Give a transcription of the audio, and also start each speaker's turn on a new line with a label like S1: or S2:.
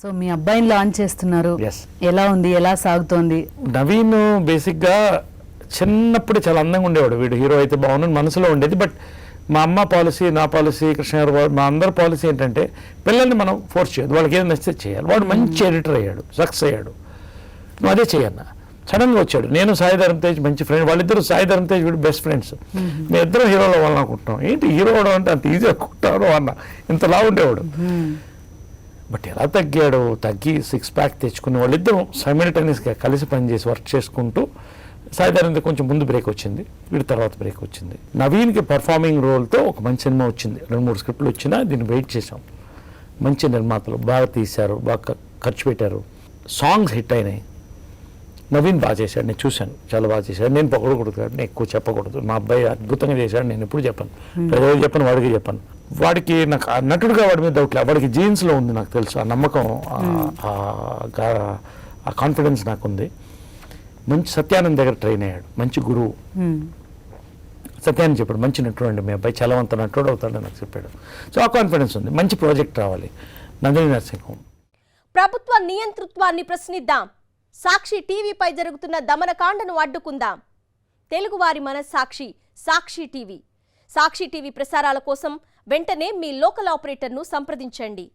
S1: So మీ అబ్బాయిని launch చేస్తున్నారు, ఎలా ఉంది, ఎలా సాగుతోంది?
S2: నవీన్ బేసిక్గా చిన్నప్పుడు చాలా అందంగా ఉండేవాడు. వీడు హీరో అయితే బాగుందని మనసులో ఉండేది. బట్ మా అమ్మ పాలసీ, నా పాలసీ, కృష్ణ గారు, మా అందరి పాలసీ ఏంటంటే పిల్లల్ని మనం ఫోర్స్ చేయదు, వాళ్ళకి ఏదో నచ్చితే చేయాలి. వాడు మంచి ఎడిటర్ అయ్యాడు, సక్సెస్ అయ్యాడు. నువ్వు అదే చేయన్న. సడన్గా వచ్చాడు. నేను సాయి ధరమ్ తేజ్ మంచి ఫ్రెండ్, వాళ్ళిద్దరు సాయి ధరమ్ తేజ్ వీడు బెస్ట్ ఫ్రెండ్స్. మేము ఇద్దరం హీరోలో వాళ్ళనుకుంటున్నాం. ఏంటి హీరో అవడం అంటే అంత ఈజీ అనుకుంటాను అన్న, ఇంతలా ఉండేవాడు. బట్ ఎలా తగ్గి 6 ప్యాక్ తెచ్చుకుని వాళ్ళిద్దరం సైమల్టేనియస్గా కలిసి పనిచేసి వర్క్ చేసుకుంటూ సాయి ధరమ్ కొంచెం ముందు బ్రేక్ వచ్చింది, వీడి తర్వాత బ్రేక్ వచ్చింది. నవీన్కి పర్ఫార్మింగ్ రోల్తో ఒక మంచి సినిమా వచ్చింది. 2-3 స్క్రిప్ట్లు వచ్చినా దీన్ని వెయిట్ చేసాం. మంచి నిర్మాతలు బాగా తీశారు, బాగా ఖర్చు పెట్టారు, సాంగ్స్ హిట్ అయినాయి. నవీన్ బాగా చేశాడు, నేను చూశాను, చాలా బాగా చేశాడు. నేను పొగడకూడదు కాబట్టి నేను ఎక్కువ చెప్పకూడదు. మా అబ్బాయి అద్భుతంగా చేశాడు, నేను ఎప్పుడు చెప్పాను, ప్రజలు చెప్పాను, వాడికి చెప్పాను. వాడికి నాకు నటుడుగా వాడి మీద డౌట్ లేదు, వాడికి జీన్స్లో ఉంది, నాకు తెలుసు ఆ నమ్మకం, ఆ కాన్ఫిడెన్స్ నాకు ఉంది. మంచి సత్యానంద్ దగ్గర ట్రైన్ అయ్యాడు, మంచి గురువు. సత్యాన్ని చెప్పాడు మంచి నటుడు అండి మీ అబ్బాయి, చలవంత నటుడు అవుతాడని నాకు చెప్పాడు. సో ఆ కాన్ఫిడెన్స్ ఉంది. మంచి ప్రాజెక్ట్ రావాలి. Nandini nursing home.
S3: ప్రభుత్వ నియంతృత్వాన్ని ప్రశ్నిద్దాం. సాక్షి టీవీపై జరుగుతున్న దమనకాండను అడ్డుకుందాం. తెలుగువారి మనస్సాక్షి సాక్షి టీవీ. సాక్షి టీవీ ప్రసారాల కోసం వెంటనే మీ లోకల్ ఆపరేటర్ను సంప్రదించండి.